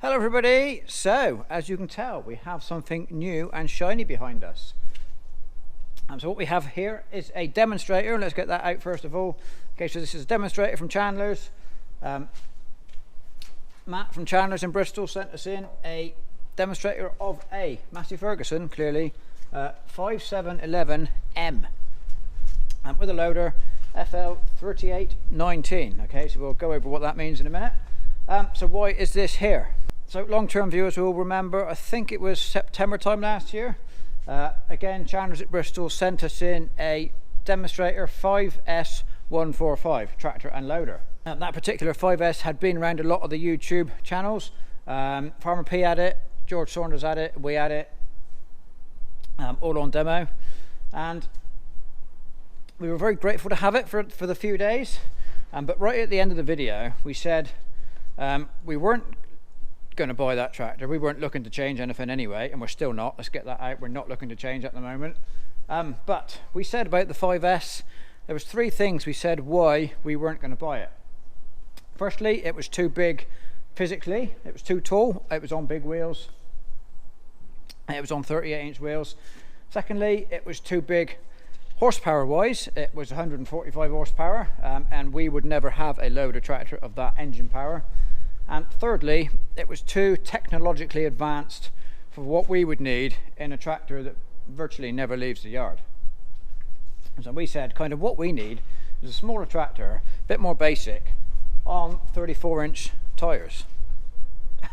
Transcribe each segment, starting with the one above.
Hello everybody, so as you can tell we have something new and shiny behind us. So what we have here is a demonstrator. Let's get that out first of all. Okay, so this is a demonstrator from Chandlers. Matt from Chandlers in Bristol sent us in a demonstrator of a Massey Ferguson, clearly 5711M, with a loader FL3819. Okay, so we'll go over what that means in a minute. So why is this here? So long-term viewers will remember, I think it was September time last year, again Chandlers at Bristol sent us in a demonstrator 5S145 tractor and loader. That particular 5S had been around a lot of the YouTube channels. Farmer P had it, George Saunders had it, we had it, all on demo, and we were very grateful to have it for the few days. But right at the end of the video we said we weren't going to buy that tractor. We weren't looking to change anything anyway, and we're still not. Let's get that out. We're not looking to change at the moment. But we said about the 5S, there was three things we said why we weren't going to buy it. Firstly, it was too big physically. It was too tall. It was on big wheels. It was on 38-inch wheels. Secondly, it was too big horsepower wise. It was 145 horsepower, and we would never have a loader tractor of that engine power. And thirdly, it was too technologically advanced for what we would need in a tractor that virtually never leaves the yard. So we said kind of what we need is a smaller tractor, a bit more basic, on 34-inch tires.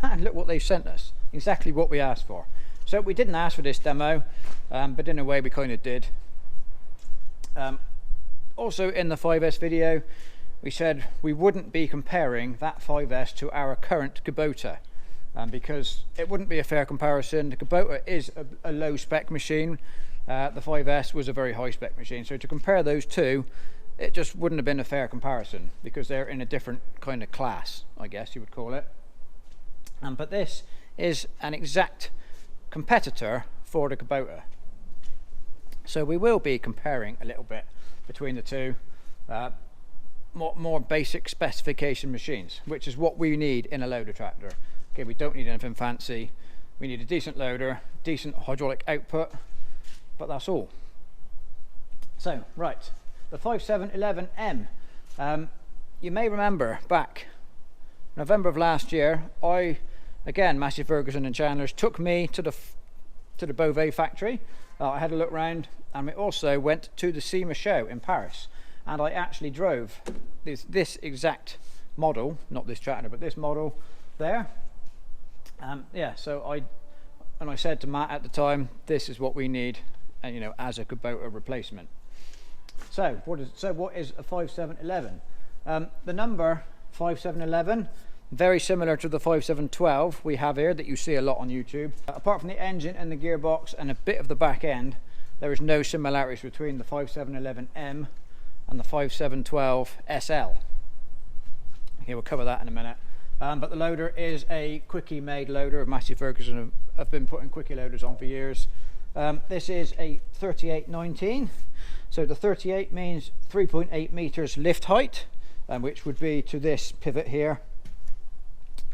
And look what they've sent us, exactly what we asked for. So we didn't ask for this demo, but in a way we kind of did. Also in the 5S video we said we wouldn't be comparing that 5S to our current Kubota, because it wouldn't be a fair comparison. The Kubota is a low spec machine, the 5S was a very high spec machine, so to compare those two it just wouldn't have been a fair comparison because they're in a different kind of class, I guess you would call it. But this is an exact competitor for the Kubota, so we will be comparing a little bit between the two. More basic specification machines, which is what we need in a loader tractor. Okay, we don't need anything fancy. We need a decent loader, decent hydraulic output, but that's all. So right, the 5711M. You may remember back November of last year, again Massey Ferguson and Chandlers took me to the Beauvais factory. I had a look round, and we also went to the SEMA show in Paris, and I actually drove this exact model, not this tractor but this model there. Yeah, so I said to Matt at the time, this is what we need, and you know, as a Kubota replacement. So what is a 5711? The number 5711, very similar to the 5712 we have here that you see a lot on YouTube. Apart from the engine and the gearbox and a bit of the back end, there is no similarities between the 5711M and the 5712 SL. Okay, we'll cover that in a minute. But the loader is a quickie made loader. Massey Ferguson have been putting quickie loaders on for years. This is a 3819. So the 38 means 3.8 meters lift height, which would be to this pivot here.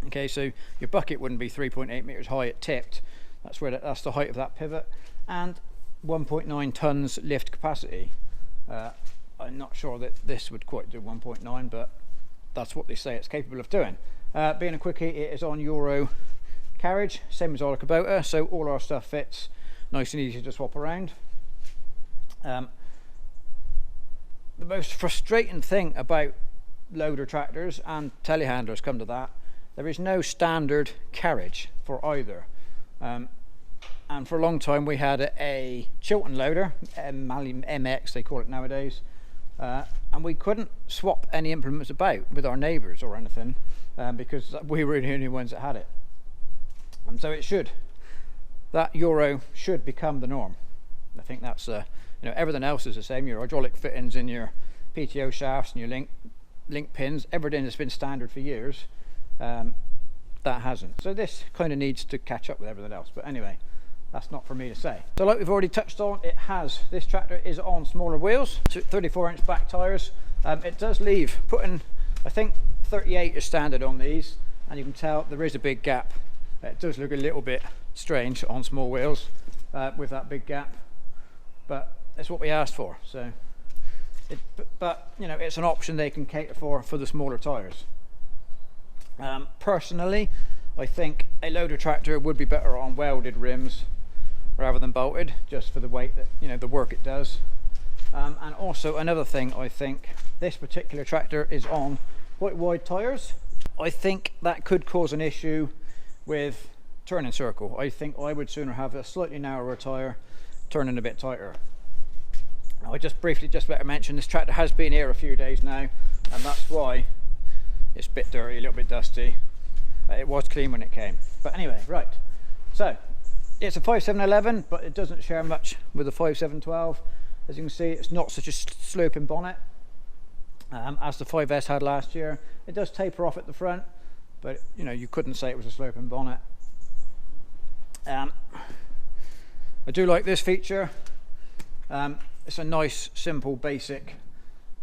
Okay, so your bucket wouldn't be 3.8 meters high, it tipped. That's the height of that pivot, and 1.9 tons lift capacity. I'm not sure that this would quite do 1.9, but that's what they say it's capable of doing. Being a quickie, it is on Euro carriage, same as all a Kubota, so all our stuff fits nice and easy to swap around. The most frustrating thing about loader tractors and telehandlers, come to that, there is no standard carriage for either. And for a long time we had a Chilton loader, MX they call it nowadays, and we couldn't swap any implements about with our neighbours or anything, because we were the only ones that had it. And so that Euro should become the norm. I think that's you know, everything else is the same. Your hydraulic fittings and your PTO shafts and your link pins, everything has been standard for years. That hasn't. So this kind of needs to catch up with everything else. But anyway, that's not for me to say. So like we've already touched on, this tractor is on smaller wheels, 34-inch back tyres. It does leave, I think 38 is standard on these. and you can tell there is a big gap. It does look a little bit strange on small wheels with that big gap, but it's what we asked for. So but you know, it's an option they can cater for the smaller tires. Personally, I think a loader tractor would be better on welded rims rather than bolted, just for the weight that, you know, the work it does. And also another thing, I think this particular tractor is on quite wide tires. I think that could cause an issue with turning circle. I think I would sooner have a slightly narrower tire, turning a bit tighter. I just better mention this tractor has been here a few days now, and that's why it's a bit dirty, a little bit dusty. It was clean when it came. But anyway, right. So it's a 5711, but it doesn't share much with the 5712. As you can see, it's not such a sloping bonnet as the 5S had last year. It does taper off at the front, but you know, you couldn't say it was a sloping bonnet. I do like this feature. It's a nice, simple, basic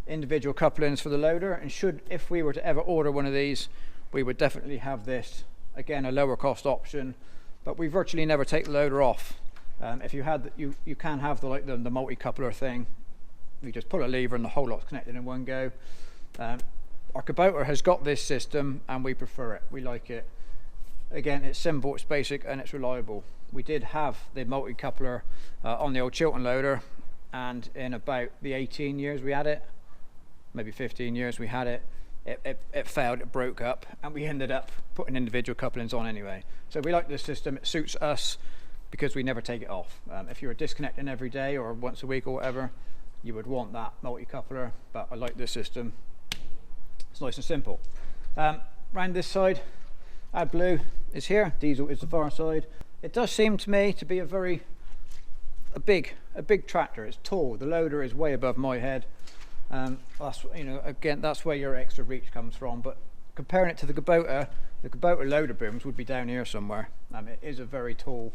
individual couplings for the loader, and if we were to ever order one of these, we would definitely have this. Again, a lower cost option, but we virtually never take the loader off. If you had, you can have the multi-coupler thing. You just pull a lever and the whole lot's connected in one go. Our Kubota has got this system and we prefer it. We like it. Again, it's simple, it's basic, and it's reliable. We did have the multi-coupler on the old Chilton loader, and in about the 18 years we had it, maybe 15 years we had it, it failed, it broke up, and we ended up putting individual couplings on anyway. So we like this system, it suits us because we never take it off. If you were disconnecting every day or once a week or whatever, you would want that multi-coupler, but I like this system. It's nice and simple. Round this side, our blue is here, diesel is the far side. It does seem to me to be a big tractor. It's tall, the loader is way above my head. That's, you know, again, that's where your extra reach comes from, but comparing it to the Kubota loader booms would be down here somewhere. It is a very tall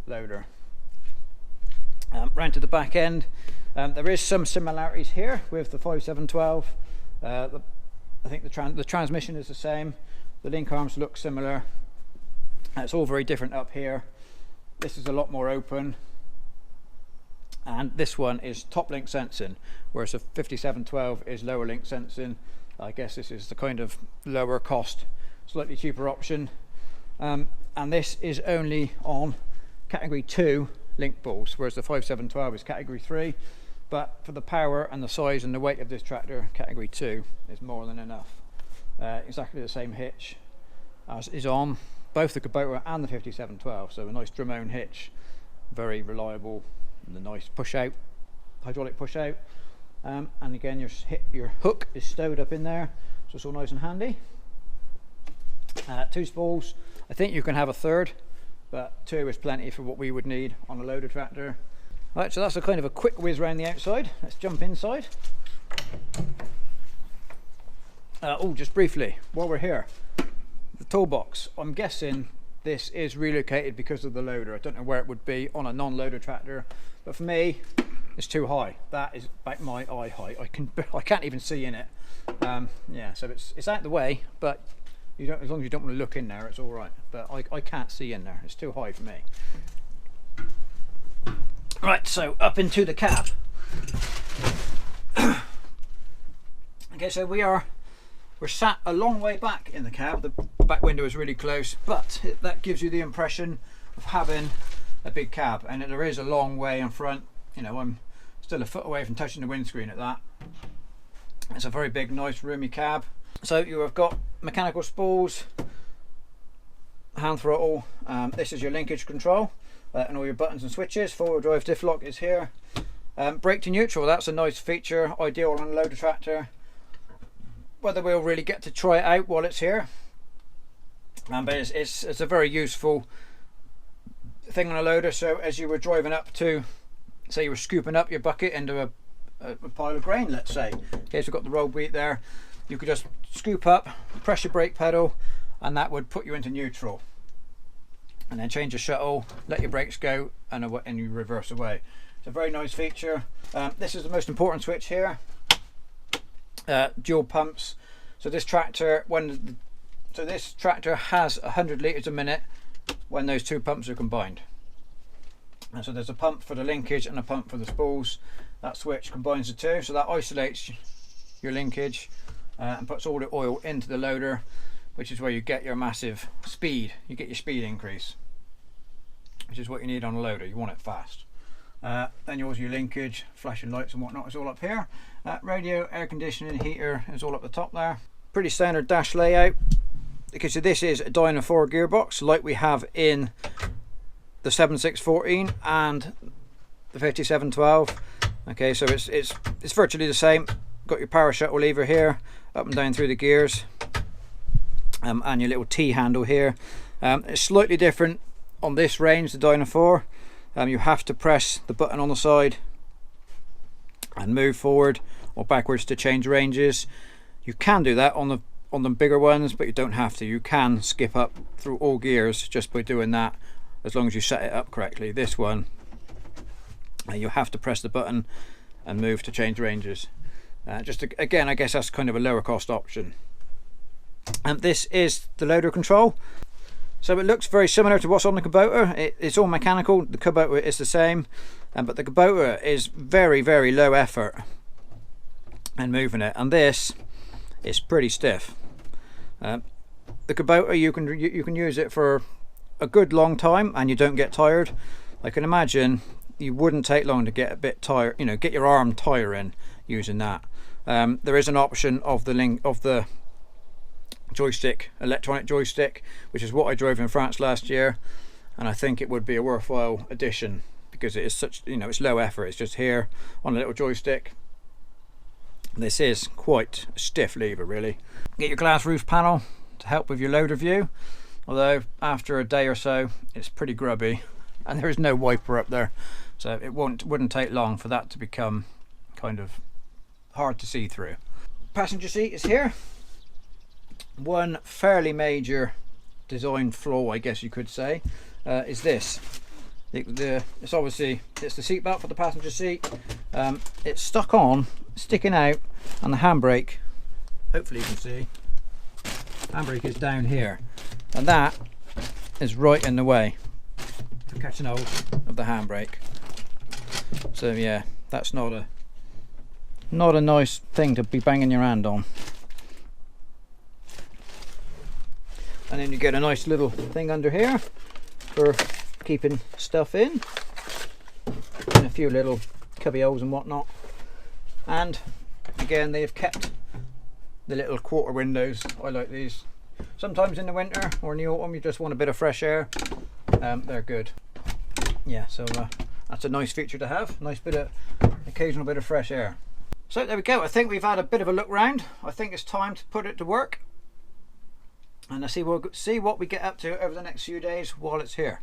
loader. Round to the back end, there is some similarities here with the 5712. I think the transmission is the same, the link arms look similar. It's all very different up here. This is a lot more open, and this one is top link sensing, whereas the 5712 is lower link sensing. I guess this is the kind of lower cost, slightly cheaper option, and this is only on category 2 link balls, whereas the 5712 is category 3. But for the power and the size and the weight of this tractor, category 2 is more than enough. Exactly the same hitch as is on both the Kubota and the 5712, so a nice Dramone hitch, very reliable, and a nice push out, hydraulic push out. And again, your hook is stowed up in there, so it's all nice and handy. 2 spools. I think you can have a third, but 2 is plenty for what we would need on a loader tractor. Right, so that's a kind of a quick whiz around the outside. Let's jump inside. Oh, just briefly, while we're here, the toolbox. I'm guessing this is relocated because of the loader. I don't know where it would be on a non-loader tractor, but for me, it's too high. That is about my eye height. I can't even see in it. Yeah, so it's out the way, but you don't, as long as you don't want to look in there, it's all right. But I can't see in there. It's too high for me. Right, so up into the cab. Okay, so we're sat a long way back in the cab. The back window is really close, but that gives you the impression of having a big cab, and there is a long way in front. You know, I'm still a foot away from touching the windscreen at that. It's a very big, nice, roomy cab. So you have got mechanical spools, hand throttle. This is your linkage control. And all your buttons and switches. Four-wheel drive diff lock is here. Brake to neutral, that's a nice feature, ideal on a loader tractor. Whether we'll really get to try it out while it's here, but it's a very useful thing on a loader. So as you were driving up to, say you were scooping up your bucket into a pile of grain, let's say, in case we've got the roll beat there, you could just scoop up, press your brake pedal, and that would put you into neutral. And then change your shuttle, let your brakes go, and you reverse away. It's a very nice feature. This is the most important switch here. Dual pumps. So this tractor, when So this tractor has 100 litres a minute when those two pumps are combined. And so there's a pump for the linkage and a pump for the spools. That switch combines the two, so that isolates your linkage and puts all the oil into the loader, which is where you get your massive speed. You get your speed increase, which is what you need on a loader. You want it fast. Then yours, your linkage, flashing lights and whatnot is all up here. Radio, air conditioning, heater is all up the top there. Pretty standard dash layout. Okay, so this is a Dyna 4 gearbox like we have in the 7614 and the 5712. Okay, so it's virtually the same. Got your power shuttle lever here, up and down through the gears, and your little T handle here. It's slightly different on this range, the Dyna 4. You have to press the button on the side and move forward or backwards to change ranges. You can do that on the bigger ones, but you don't have to. You can skip up through all gears just by doing that, as long as you set it up correctly. This one, you have to press the button and move to change ranges. Again, I guess that's kind of a lower cost option. And this is the loader control. So it looks very similar to what's on the Kubota. It's all mechanical. The Kubota is the same, but the Kubota is very, very low effort in moving it, and this is pretty stiff. The Kubota, you can use it for a good long time and you don't get tired. I can imagine you wouldn't take long to get a bit tired, you know, get your arm tiring using that. There is an option of the joystick, electronic joystick, which is what I drove in France last year, and I think it would be a worthwhile addition because it is such, you know, it's low effort. It's just here on a little joystick. This is quite a stiff lever, really. Get your glass roof panel to help with your loader view, although after a day or so it's pretty grubby and there is no wiper up there, so it wouldn't take long for that to become kind of hard to see through. Passenger seat is here. One fairly major design flaw, I guess you could say, is this. It's obviously, it's the seat belt for the passenger seat. It's stuck on, sticking out, and the handbrake, hopefully you can see, handbrake is down here, and that is right in the way for catching hold of the handbrake. So yeah, that's not a nice thing to be banging your hand on. And then you get a nice little thing under here for keeping stuff in, and a few little cubby holes and whatnot. And again, they've kept the little quarter windows. I like these. Sometimes in the winter or in the autumn you just want a bit of fresh air. They're good. Yeah, so that's a nice feature to have. Nice bit of occasional bit of fresh air. So there we go. I think we've had a bit of a look round. I think it's time to put it to work, and I see what we get up to over the next few days while it's here.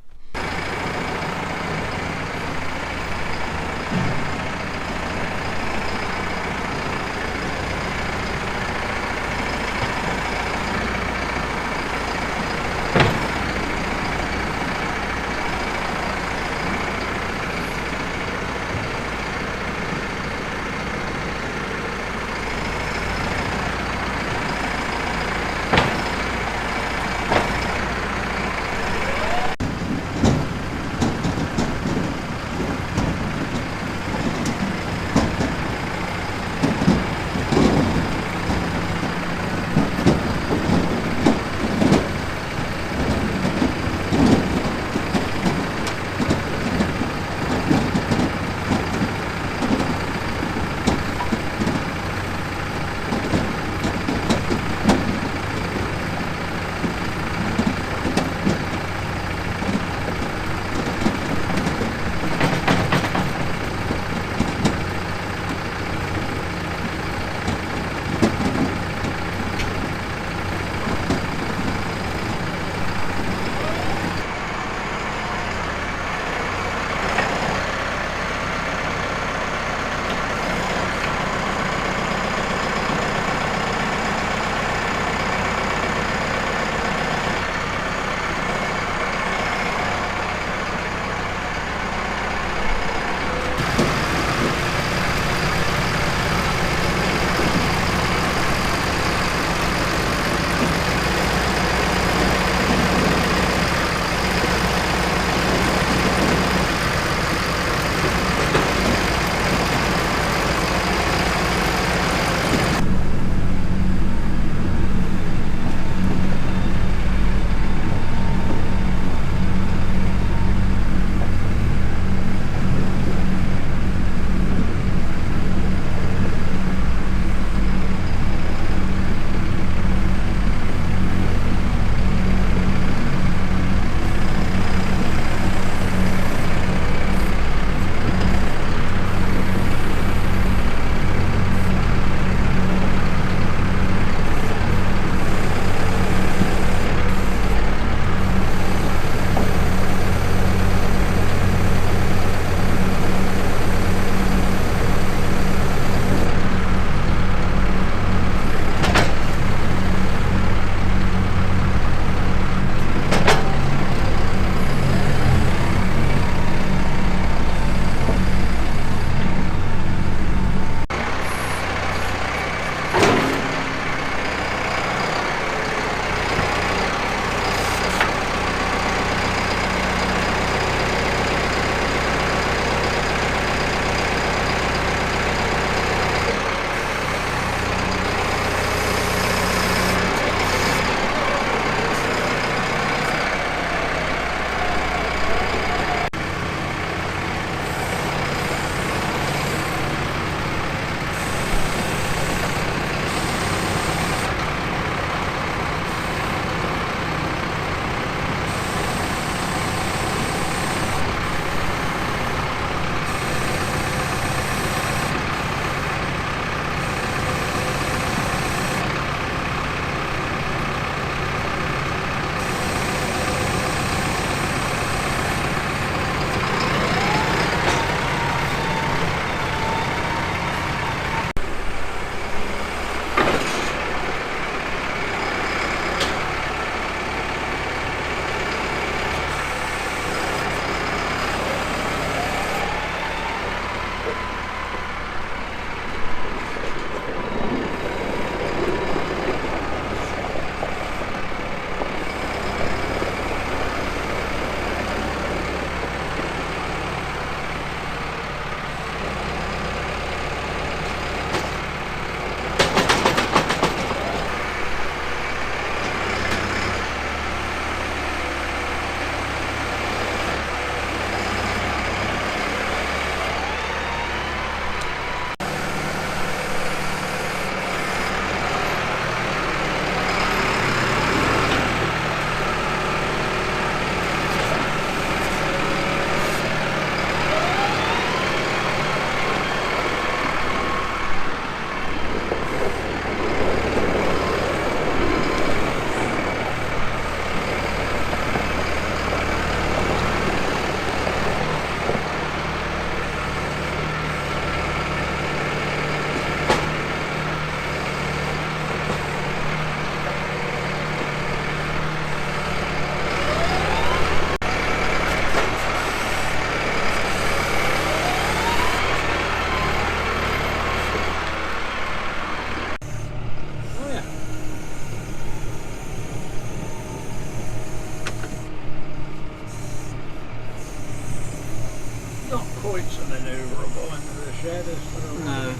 quite so manoeuvrable into the shed, is there? No.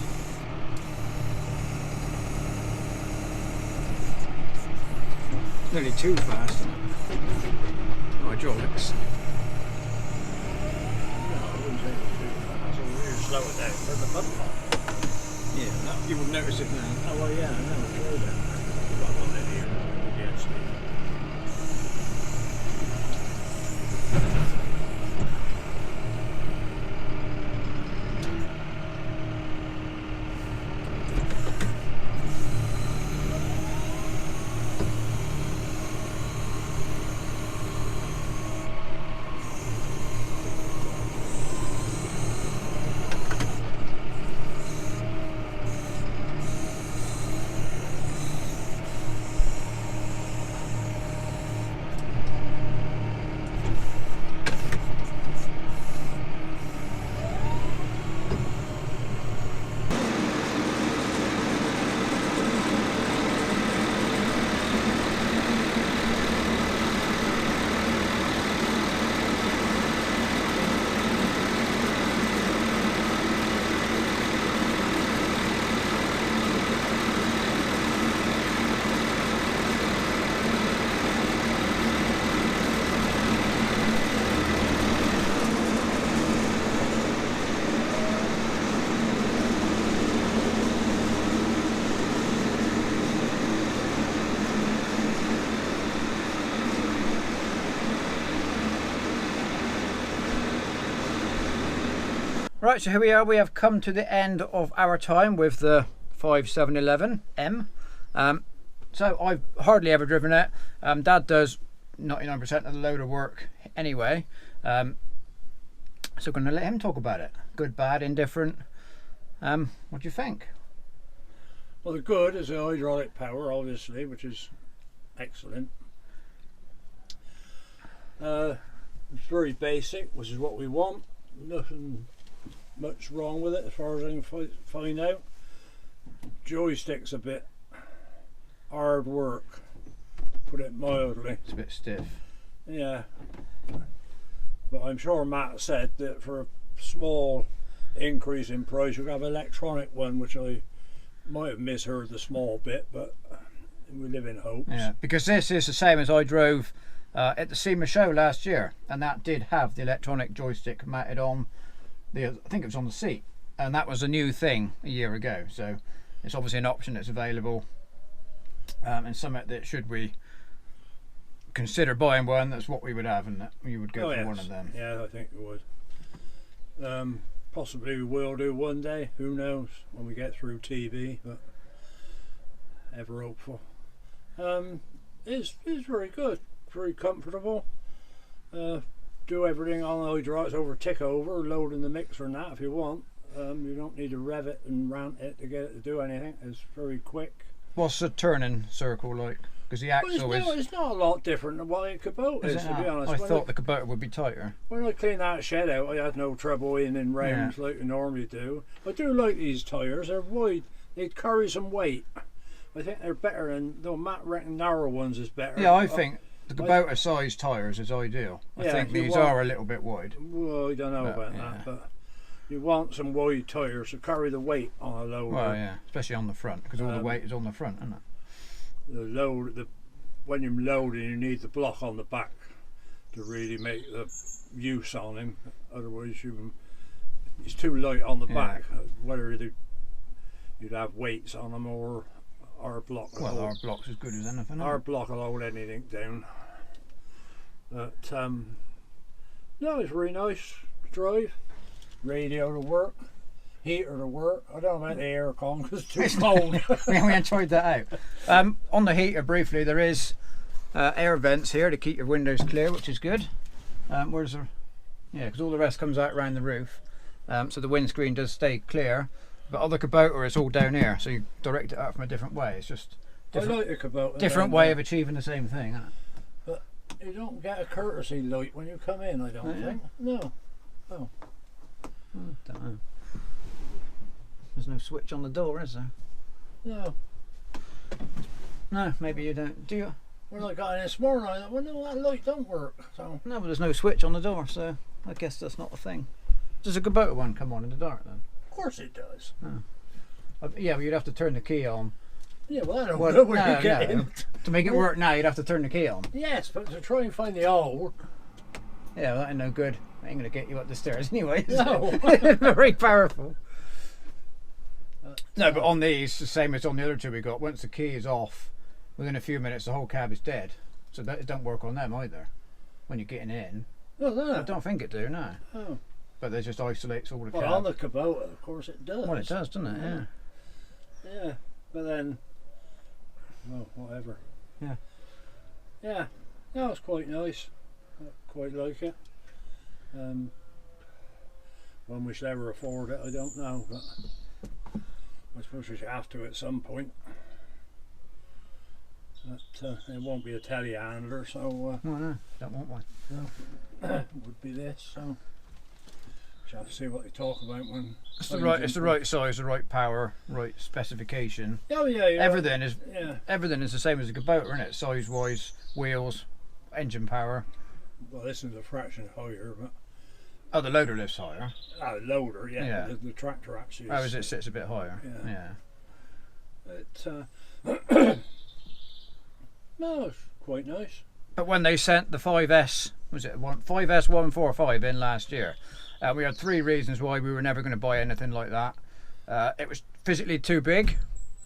Nearly too fast, isn't it? Hydraulics. No, I wouldn't say it was too fast. So we're slow it down for the button on. Yeah, no, you would notice it now. Oh, well, yeah, I know, it's slow down. Got one in here, again, Steve. Right, so here we are. We have come to the end of our time with the 5711M. So I've hardly ever driven it. Dad does 99% of the loader work anyway. So I'm going to let him talk about it. Good, bad, indifferent. What do you think? Well, the good is the hydraulic power, obviously, which is excellent. It's very basic, which is what we want. Nothing much wrong with it as far as I can find out. Joystick's a bit hard work, put it mildly. It's a bit stiff. Yeah, but I'm sure Matt said that for a small increase in price you could have an electronic one, which I might have misheard the small bit, but we live in hopes. Yeah, because this is the same as I drove at the SEMA show last year, and that did have the electronic joystick mounted on I think it was on the seat, and that was a new thing a year ago, so it's obviously an option that's available, and something that should we consider buying one, that's what we would have, and that we would go for one of them. Yeah, I think we would. Possibly we will do one day, who knows, when we get through TV, but ever hopeful. It's very good, very comfortable. Do everything on the hydraulics over tick over, loading the mixer and that if you want. You don't need to rev it and rant it to get it to do anything. It's very quick. What's the turning circle like? Because the axle it's not a lot different than what a Kubota is, to be honest. I thought the Kubota would be tighter. When I cleaned that shed out, I had no trouble in rounds like I normally do. I do like these tyres. They're wide. They carry some weight. I think they're better than, though Matt reckon narrow ones is better. Yeah, I think the Kubota size tyres is ideal. I think these are a little bit wide. Well, I don't know about that, but you want some wide tyres to carry the weight on a loader. Well, yeah, especially on the front, because all the weight is on the front, isn't it? When you're loading, you need the block on the back to really make the use on him. Otherwise, it's too light on the back. Whether you'd have weights on them or our block. Well, our block's as good as anything. Our block will hold anything down. But no, it's really nice to drive. Radio to work, heater to work. I don't know about the aircon because it's too cold. We enjoyed that out. On the heater, briefly, there is air vents here to keep your windows clear, which is good. Where's the? Yeah, because all the rest comes out around the roof, so the windscreen does stay clear. But on the Kubota, it's all down here, so you direct it out from a different way. It's just different, I like the Kubota. Different way of achieving the same thing, isn't it? But you don't get a courtesy light when you come in, I don't think. No. Oh. Don't know. There's no switch on the door, is there? No. No, maybe you don't. Do you? When I got in this morning, I thought, well, no, that light don't work. So. No, but there's no switch on the door, so I guess that's not a thing. Does a Kubota one come on in the dark then? Of course it does. Yeah, but you'd have to turn the key on. Yeah, well, I don't know where no, you're getting. no. To make it work now, you'd have to turn the key on. Yes, but to try and find the hole. Yeah, well, that ain't no good. I ain't going to get you up the stairs anyway. No. Very powerful. No, but on these, the same as on the other two we got, once the key is off, within a few minutes the whole cab is dead. So that it don't work on them either. When you're getting in. Oh, no. I don't think it do, no. Oh. But it just isolates all the cab. Well, on the Kubota, of course it does. Well, it does, doesn't it? Yeah. Yeah, but then, well, whatever. Yeah. Yeah, no, it's quite nice. I quite like it. When we should ever afford it, I don't know, but I suppose we should have to at some point. But it won't be a telehandler, so no, don't want one. no, it would be this. So we'll have to see what they talk about when. It's the right size, the right power, right specification. Oh yeah, Everything is the same as a Kubota, isn't it? Size wise, wheels, engine power. Well, this is a fraction higher, but. Oh, the loader lifts higher. Oh, loader, yeah. Yeah. The tractor actually. Oh, as it sits a bit higher. Yeah. No, it's quite nice. But when they sent the 5S, was it 5S 145 in last year, we had 3 reasons why we were never going to buy anything like that. It was physically too big.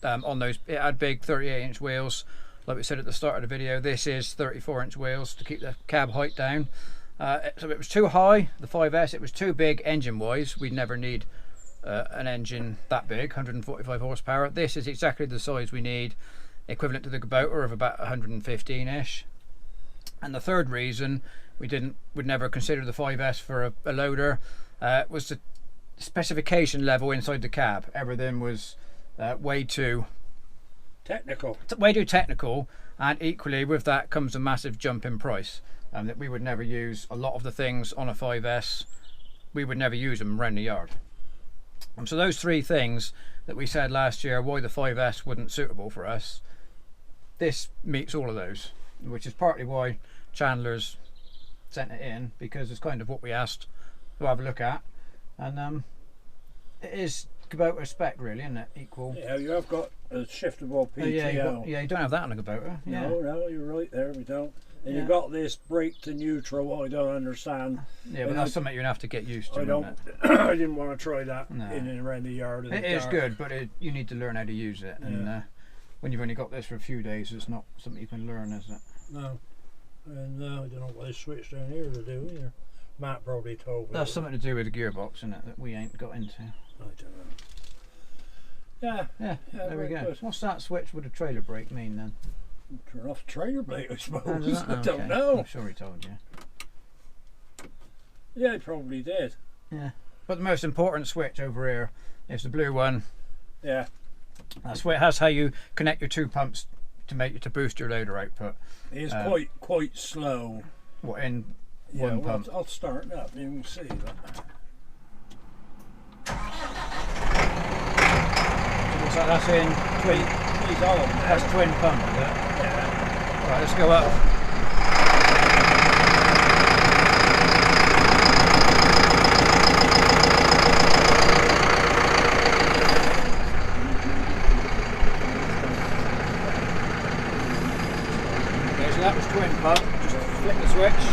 On those, it had big 38-inch wheels. Like we said at the start of the video, this is 34-inch wheels to keep the cab height down. So it was too high, the 5S. It was too big engine-wise. We'd never need an engine that big, 145 horsepower. This is exactly the size we need, equivalent to the Kubota of about 115-ish. And the third reason would never consider the 5S for a loader was the specification level inside the cab. Everything was way too technical, and equally with that comes a massive jump in price. That we would never use a lot of the things on a 5S. We would never use them around the yard. So those 3 things that we said last year why the 5S wasn't suitable for us, this meets all of those, which is partly why Chandlers sent it in, because it's kind of what we asked to have a look at. And it is Kubota spec, really, isn't it? Equal. Yeah, you have got a shiftable PTO. Yeah, you don't have that on a Kubota. Yeah. No, you're right there. We don't. And Yeah. you got this brake to neutral. I don't understand. Yeah, but that's something you're gonna have to get used to. I don't. Isn't it? I didn't want to try that No. in and around the yard. It is good, but you need to learn how to use it. And when you've only got this for a few days, it's not something you can learn, is it? No. And I don't know what they switched down here to do either. Matt probably told me. That's something to do with the gearbox, isn't it? That we ain't got into. I don't know. Yeah, There we go. good. What's that switch with a trailer brake mean then? Turn off the trailer brake, I suppose. Oh, does that? I don't Okay. know. I'm sure he told you. Yeah, he probably did. Yeah. But the most important switch over here is the blue one. Yeah. That's where it has how you connect your 2 pumps to boost your loader output. He is quite slow. What, in Yeah, one well, pump? I'll start it up. You can see that. Looks like that's in twin. He's on now. That's twin pump, is it? Yeah. Right, let's go up. Okay, so that was twin pump. Just flick the switch.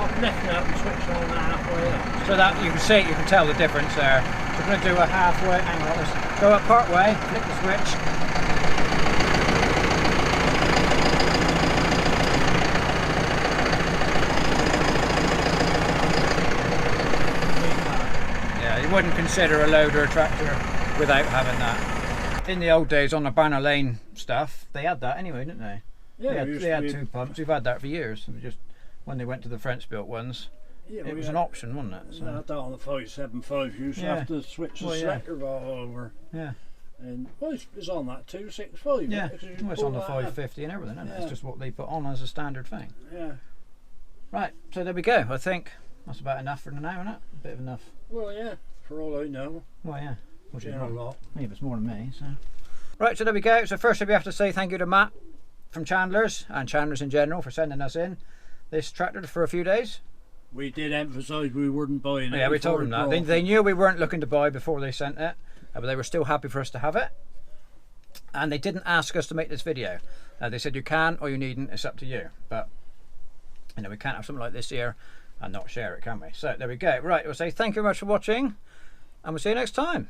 I've left it up and switched on halfway up. So that you can see, you can tell the difference there. So we're going to do a halfway. Hang on, let's go up part way. Flick the switch. Yeah, you wouldn't consider a loader or a tractor without having that. In the old days on the Banner Lane stuff, they had that anyway, didn't they? Yeah, they had 2 pumps. We've had that for years. It was just when they went to the French built ones, Yeah, it was an option, wasn't it? So. That on the 575, you used to have to switch the selector valve over. Yeah. And well, it's on that 265. Yeah, well, it's on the 550 and everything, isn't it? It's just what they put on as a standard thing. Yeah. Right, so there we go. I think That's about enough for now, isn't it? A bit of enough. Well, yeah, for all I know. Well, yeah. Which is Yeah, a lot. Maybe it's more than me. So. Right, so there we go. So firstly we have to say thank you to Matt from Chandlers and Chandlers in general for sending us in this tractor for a few days. We did emphasise we weren't buying it. Yeah, we told them that. They knew we weren't looking to buy before they sent it, but they were still happy for us to have it. And they didn't ask us to make this video. They said you can or you needn't, it's up to you. But you know, we can't have something like this here and not share it, can we? So there we go. Right, we'll say thank you very much for watching, and we'll see you next time.